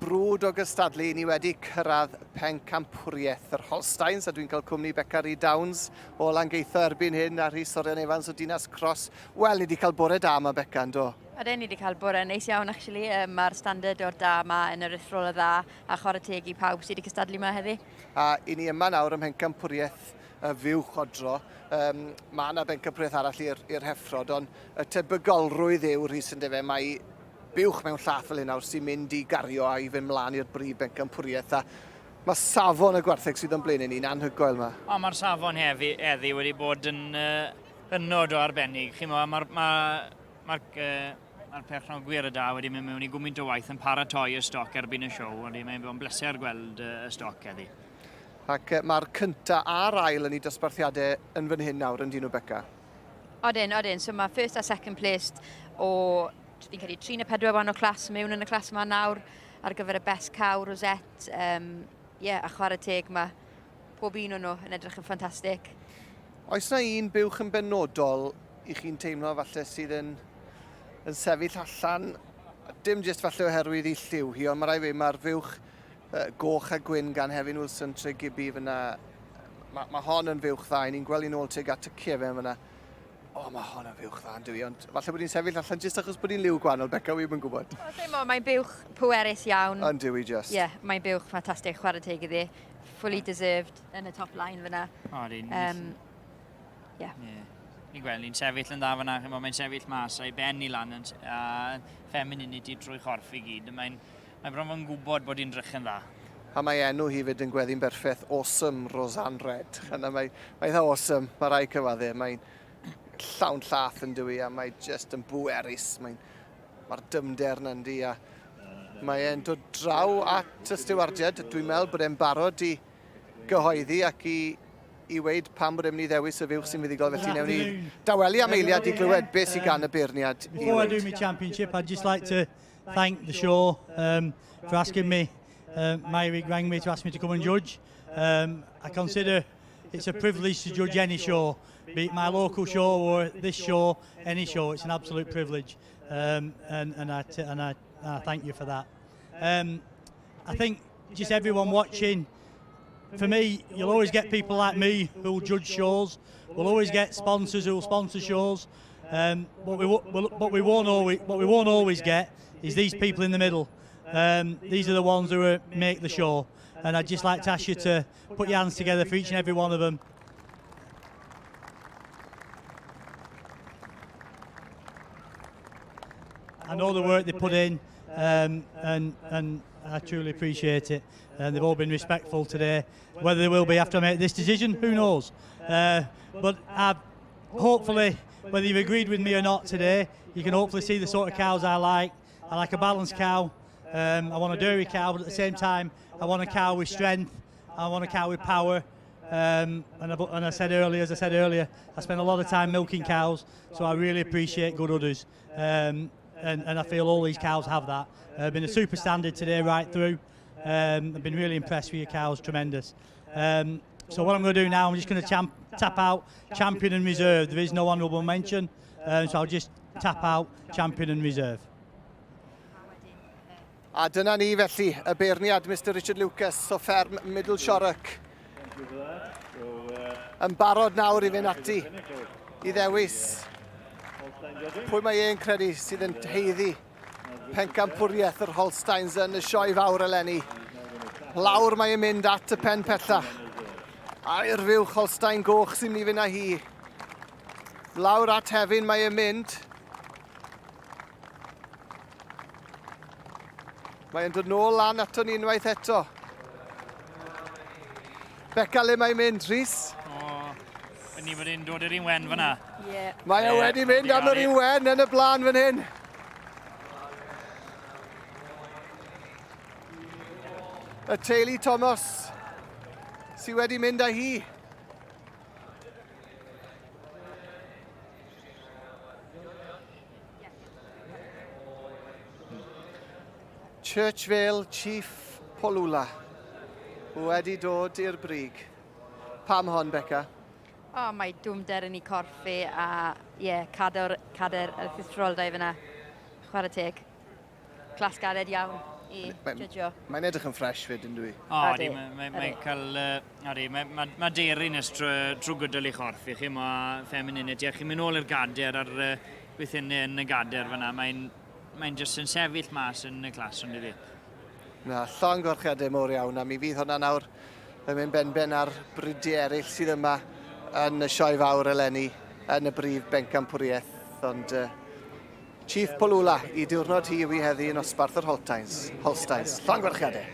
brwd o gystadlu, ni wedi cyrraedd Pencampwriaeth yr Holsteins, a dwi'n cael cwmni Beca Downs o Langeitho erbyn hyn, a Rhys Orion Evans o Dinas Cross. Wel, ni wedi cael bore da yma, Beca, yndo? Ydyn ni wedi cael bore neis iawn, actually. Mae'r standard o'r da yma yn yr ithrola dda, a chwarae teg i pawb sydd wedi cystadlu yma heddi. A i ni yma nawr ym Pencampwriaeth y Fuwchodro. Mae yna Pencampwriaeth arall i'r heffrod, ond y tebygolrwydd yw, Rhys, yn defe, mae buwch mewn llaff fel hyn nawr sy'n mynd i gario a i fynd mlaen i'r brif Pencampwriaeth. A mae safon y Gwartheg sydd yn blaen i ni'n anhygoel yma. Mae'r safon heddi wedi bod yn hynod o arbennig. Mae'r perchnog gwir y da wedi mynd mewn i gwmynt o waith yn paratoi y stoc erbyn y siow. Mae'n bod yn bleser gweld y stoc heddi. Ac mae'r cynta a'r ail yn ei dosbarthiadau yn fan hyn nawr yn dyn nhw, Beca. Odyn. So mae first a second placed o, fi'n credu, 3 neu 4 wahanol clas mewn yn y clas yma nawr ar gyfer y best caw, Rosette. A chwarae teg, mae pob un o'n nhw yn edrych yn ffantastig. Oes yna un buwch yn benodol i chi'n teimlo falle sydd yn sefyll allan, dim jyst falle oherwydd i lliw hi, ond mae rai fi, mae'r fuwch goch a gwyn gan Hefin Wilson tre Gibi fyna. Mae hon yn fuwch dda, ni'n gweld i'n ôl teg at y cefen fyna. Mae hon yn fuwch dda yn dwi, ond falle bod hi'n sefyll allan jyst achos bod hi'n liw gwahanol, Beca, wy'n yn gwybod. Mae'n buwch pwerus iawn. Yn dwi just. Mae'n buwch ffantastig, chwarae teg iddi. Fully deserved yn y top line fyna. Ni'n gweld ni'n sefyll yn dda fyna, mae'n sefyll mas a'i ben i lan a femininity trwy chorff i gyd. Mae'n bron yn gwybod bod hi'n drych yn dda. A mae enw hi fyd yn gweddi'n berffaith Awesome Roseanne Red. Mae dda awesome, mae rai cyfaddau. Mae'n llawn llath yn dwi a mae just yn bwerus. Mae'r dymder na'n di a mae'n dod draw at y stiwardiad. Dwi'n meddwl bod e'n barod i gyhoeddi ac i weid pam bod e'n mynd i ddewis y fuwch sy'n fuddigol. Felly newn ni daweli am eiliad i glywed beth sy'n gan y beirniad. Before I do my championship, I'd just like to thank the show for asking me. Myrick rang me to ask me to come and judge. I consider it's a privilege to judge any show, be it my local show or this show, any show. It's an absolute privilege, and I thank you for that. I think just everyone watching, for me, you'll always get people like me who'll judge shows. We'll always get sponsors who'll sponsor shows. What we won't always get is these people in the middle. These are the ones who make the show, and I'd just like to ask you to put your hands together for each and every one of them. I know the work they put in, and I truly appreciate it. And they've all been respectful today. Whether they will be after I make this decision, who knows? But hopefully, whether you've agreed with me or not today, you can hopefully see the sort of cows I like. I like a balanced cow. I want a dairy cow, but at the same time, I want a cow with strength. I want a cow with power. And as I said earlier, I spend a lot of time milking cows, so I really appreciate good udders. And I feel all these cows have that. Been a super standard today right through. I've been really impressed with your cows, tremendous. So what I'm going to do now, I'm just going to tap out champion and reserve. There is no honourable mention, so I'll just tap out champion and reserve. A dyna ni felly, y beirniad Mr Richard Lucas o fferm Middle Shorrock. Yn barod nawr i fynd ati i ddewis. Pwy mae e'n credu sydd yn heiddi Pencampwriaeth yr Holsteins yn y sioe fawr eleni. Lawr mae e'n mynd at y pen pella. A i'r fuwch Holstein goch sy'n mynd i fynd â hi. Lawr at Hefin mae e'n mynd. Mae'n dod nôl lan ato ni unwaith eto. Beca, le mae'n mynd, Rhys? Ni fod i'n dod i'r un wen fyna. Mae e wedi mynd am yr un wen yn y blaen fan hyn. Y teulu Thomas sydd wedi mynd â hi. Churchvale Chief Polwla wedi dod i'r brig. Pam hon, Beca? Mae dwmder yn ei corffi a cader y ffithroldau fyna. Chwarae teg. Clas gared iawn i judgio. Mae'n edrych yn ffres fyd yn dwi. O, di, mae'n cael... Mae deryn ys trwy gydol i chorff i chi, mae femininity. A chi'n mynd ôl i'r gader ar gweithinnau yn y gader fyna. Mae'n jyst yn sefyll mas yn y clas, ond i fi. Na, llon gorchiadau mowr iawn, a mi fydd hwnna nawr yn mynd ben ar brydiau eraill sydd yma yn y sioe fawr eleni yn y brif Pencampwriaeth. Ond Chief Polwla i diwrnod hi yw i heddi yn osbarth yr Holsteins. Llon gorchiadau.